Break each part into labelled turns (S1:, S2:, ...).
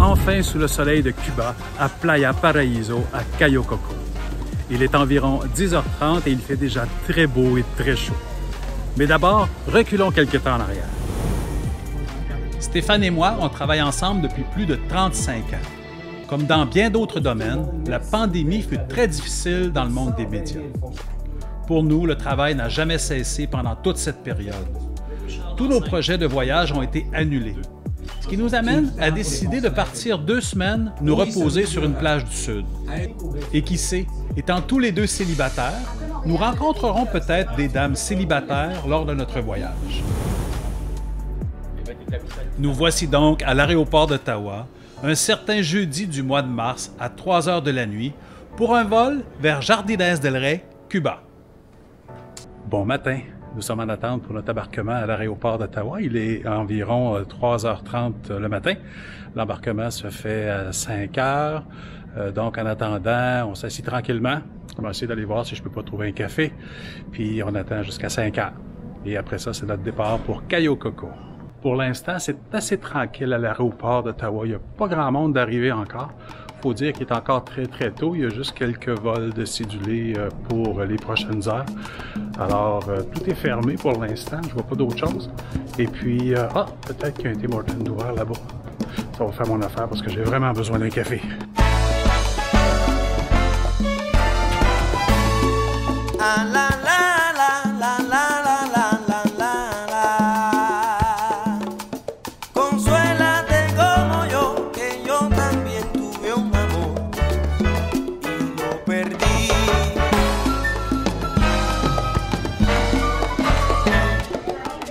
S1: Enfin sous le soleil de Cuba, à Playa Paraíso, à Cayo Coco. Il est environ 10h30 et il fait déjà très beau et très chaud. Mais d'abord, reculons quelques temps en arrière. Stéphane et moi, on travaille ensemble depuis plus de 35 ans. Comme dans bien d'autres domaines, la pandémie fut très difficile dans le monde des médias. Pour nous, le travail n'a jamais cessé pendant toute cette période. Tous nos projets de voyage ont été annulés. Ce qui nous amène à décider de partir 2 semaines nous reposer sur une plage du Sud. Et qui sait, étant tous les deux célibataires, nous rencontrerons peut-être des dames célibataires lors de notre voyage. Nous voici donc à l'aéroport d'Ottawa, un certain jeudi du mois de mars à 3 heures de la nuit, pour un vol vers Jardines del Rey, Cuba. Bon matin! Nous sommes en attente pour notre embarquement à l'aéroport d'Ottawa. Il est environ 3h30 le matin. L'embarquement se fait à 5h. Donc, en attendant, on s'assied tranquillement. On va essayer d'aller voir si je peux pas trouver un café. Puis, on attend jusqu'à 5h. Et après ça, c'est notre départ pour Cayo Coco. Pour l'instant, c'est assez tranquille à l'aéroport d'Ottawa. Il n'y a pas grand monde d'arriver encore. Il faut dire qu'il est encore très tôt. Il y a juste quelques vols de cédulés pour les prochaines heures. Alors, tout est fermé pour l'instant. Je vois pas d'autre chose. Et puis, peut-être qu'il y a un Tim Hortons ouvert là-bas. Ça va faire mon affaire parce que j'ai vraiment besoin d'un café.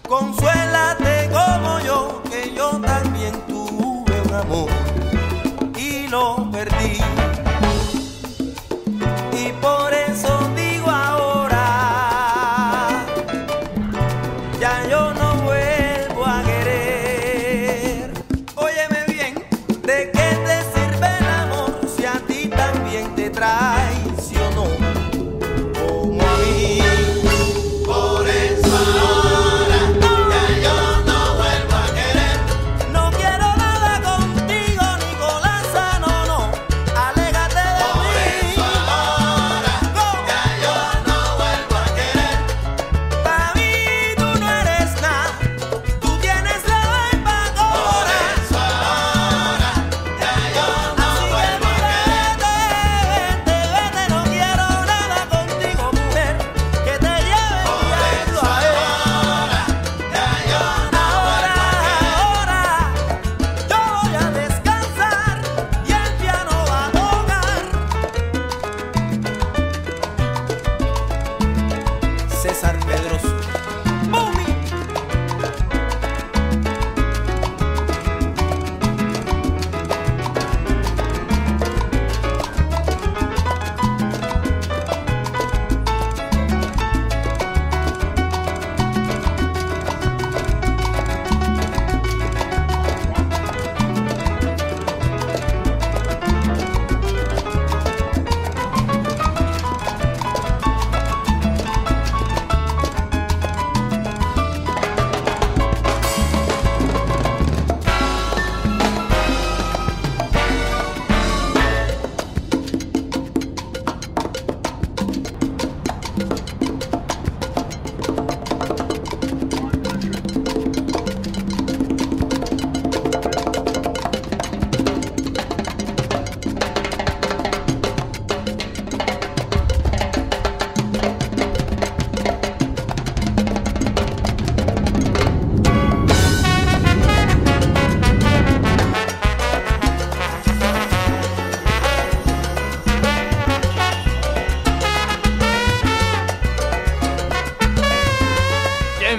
S2: Consuélate como yo, que yo también tuve un amor y lo perdí. Y por eso digo ahora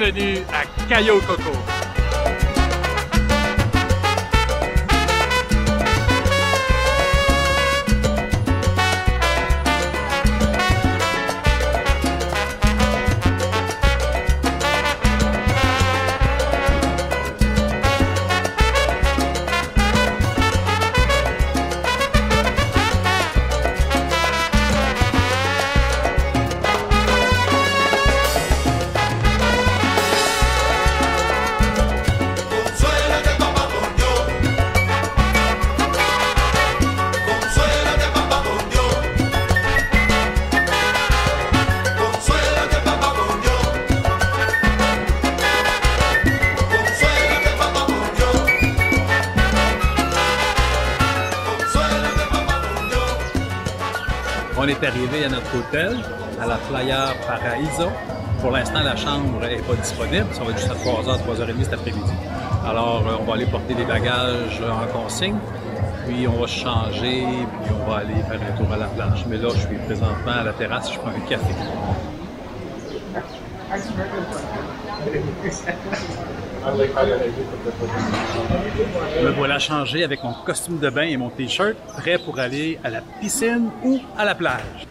S1: bienvenue à Cayo Coco. On est arrivé à notre hôtel, à la Playa Paraíso. Pour l'instant, la chambre n'est pas disponible. Ça va être juste à 3h, 3h30 cet après-midi. Alors, on va aller porter des bagages en consigne, puis on va se changer, puis on va aller faire un tour à la plage. Mais là, je suis présentement à la terrasse, je prends un café. Me voilà changé avec mon costume de bain et mon t-shirt, prêt pour aller à la piscine ou à la plage.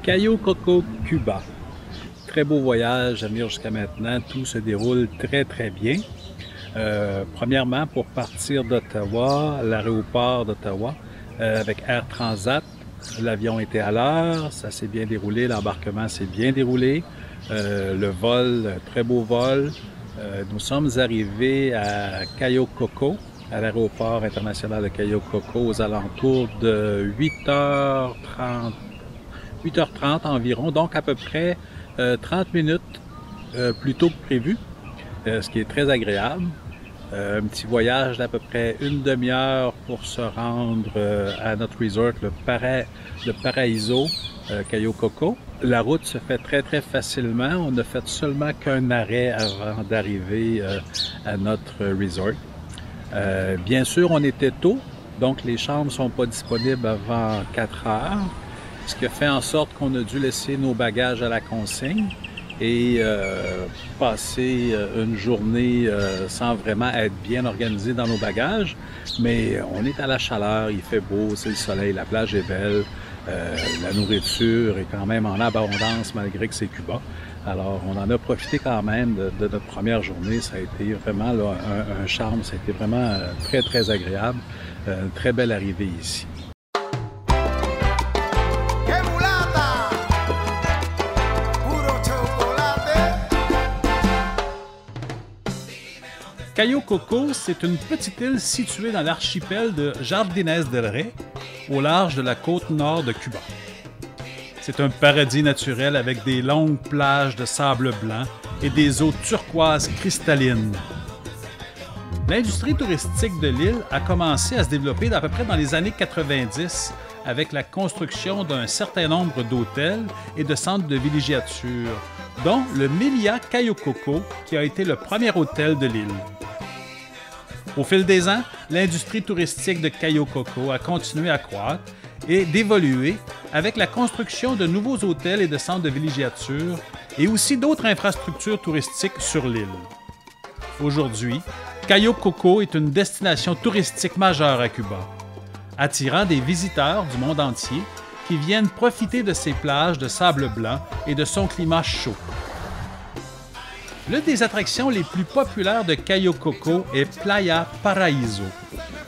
S1: Cayo Coco, Cuba. Très beau voyage à venir jusqu'à maintenant. Tout se déroule très bien. Premièrement, pour partir d'Ottawa, l'aéroport d'Ottawa, avec Air Transat, l'avion était à l'heure, ça s'est bien déroulé, l'embarquement s'est bien déroulé. Le vol, très beau vol. Nous sommes arrivés à Cayo Coco, à l'aéroport international de Cayo Coco, aux alentours de 8h30 environ, donc à peu près 30 minutes plus tôt que prévu, ce qui est très agréable. Un petit voyage d'à peu près une demi-heure pour se rendre à notre resort, le Paraíso, Cayo Coco. La route se fait très facilement. On n'a fait seulement qu'un arrêt avant d'arriver à notre resort. Bien sûr, on était tôt, donc les chambres ne sont pas disponibles avant 4 heures, ce qui a fait en sorte qu'on a dû laisser nos bagages à la consigne et passer une journée sans vraiment être bien organisé dans nos bagages. Mais on est à la chaleur, il fait beau, c'est le soleil, la plage est belle, la nourriture est quand même en abondance malgré que c'est Cuba. Alors on en a profité quand même de notre première journée, ça a été vraiment là, un charme, ça a été vraiment très agréable, une très belle arrivée ici. Cayo Coco, c'est une petite île située dans l'archipel de Jardines del Rey, au large de la côte nord de Cuba. C'est un paradis naturel avec des longues plages de sable blanc et des eaux turquoises cristallines. L'industrie touristique de l'île a commencé à se développer à peu près dans les années 90 avec la construction d'un certain nombre d'hôtels et de centres de villégiature, dont le Melia Cayo Coco, qui a été le premier hôtel de l'île. Au fil des ans, l'industrie touristique de Cayo Coco a continué à croître et d'évoluer avec la construction de nouveaux hôtels et de centres de villégiature et aussi d'autres infrastructures touristiques sur l'île. Aujourd'hui, Cayo Coco est une destination touristique majeure à Cuba, attirant des visiteurs du monde entier qui viennent profiter de ses plages de sable blanc et de son climat chaud. L'une des attractions les plus populaires de Cayo Coco est Playa Paraíso,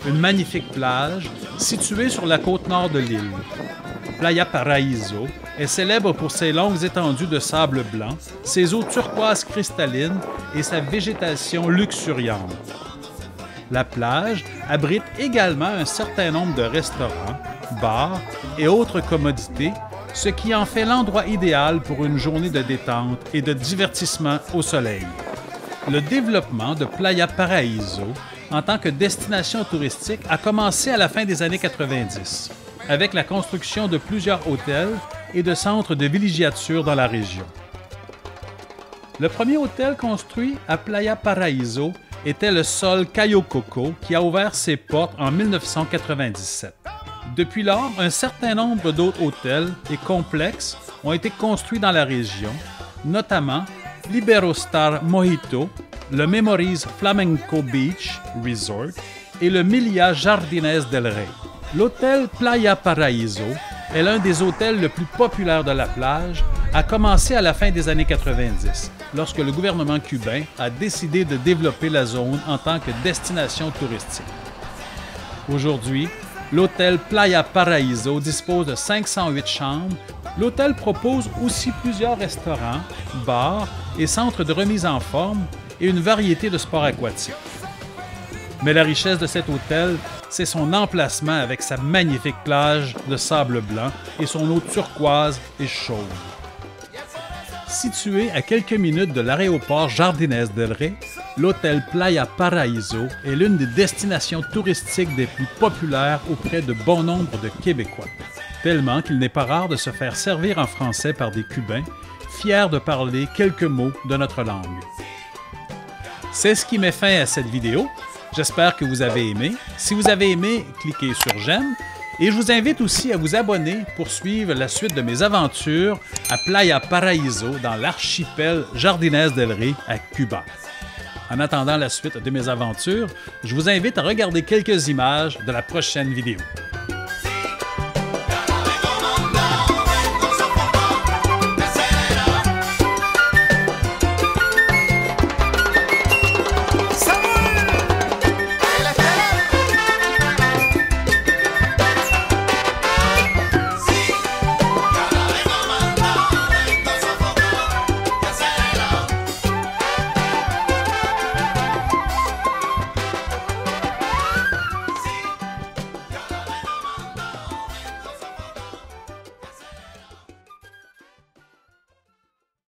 S1: une magnifique plage située sur la côte nord de l'île. Playa Paraíso est célèbre pour ses longues étendues de sable blanc, ses eaux turquoises cristallines et sa végétation luxuriante. La plage abrite également un certain nombre de restaurants, bars et autres commodités, ce qui en fait l'endroit idéal pour une journée de détente et de divertissement au soleil. Le développement de Playa Paraíso en tant que destination touristique a commencé à la fin des années 90, avec la construction de plusieurs hôtels et de centres de villégiature dans la région. Le premier hôtel construit à Playa Paraíso était le Sol Cayo Coco qui a ouvert ses portes en 1997. Depuis lors, un certain nombre d'autres hôtels et complexes ont été construits dans la région, notamment l'Iberostar Mojito, le Memories Flamenco Beach Resort et le Meliá Jardines del Rey. L'hôtel Playa Paraíso est l'un des hôtels le plus populaires de la plage, a commencé à la fin des années 90, lorsque le gouvernement cubain a décidé de développer la zone en tant que destination touristique. Aujourd'hui, l'hôtel Playa Paraíso dispose de 508 chambres. L'hôtel propose aussi plusieurs restaurants, bars et centres de remise en forme et une variété de sports aquatiques. Mais la richesse de cet hôtel, c'est son emplacement avec sa magnifique plage de sable blanc et son eau turquoise et chaude. Situé à quelques minutes de l'aéroport Jardines del Rey, l'hôtel Playa Paraíso est l'une des destinations touristiques des plus populaires auprès de bon nombre de Québécois, tellement qu'il n'est pas rare de se faire servir en français par des Cubains, fiers de parler quelques mots de notre langue. C'est ce qui met fin à cette vidéo. J'espère que vous avez aimé. Si vous avez aimé, cliquez sur j'aime. Et je vous invite aussi à vous abonner pour suivre la suite de mes aventures à Playa Paraíso dans l'archipel Jardines del Rey à Cuba. En attendant la suite de mes aventures, je vous invite à regarder quelques images de la prochaine vidéo.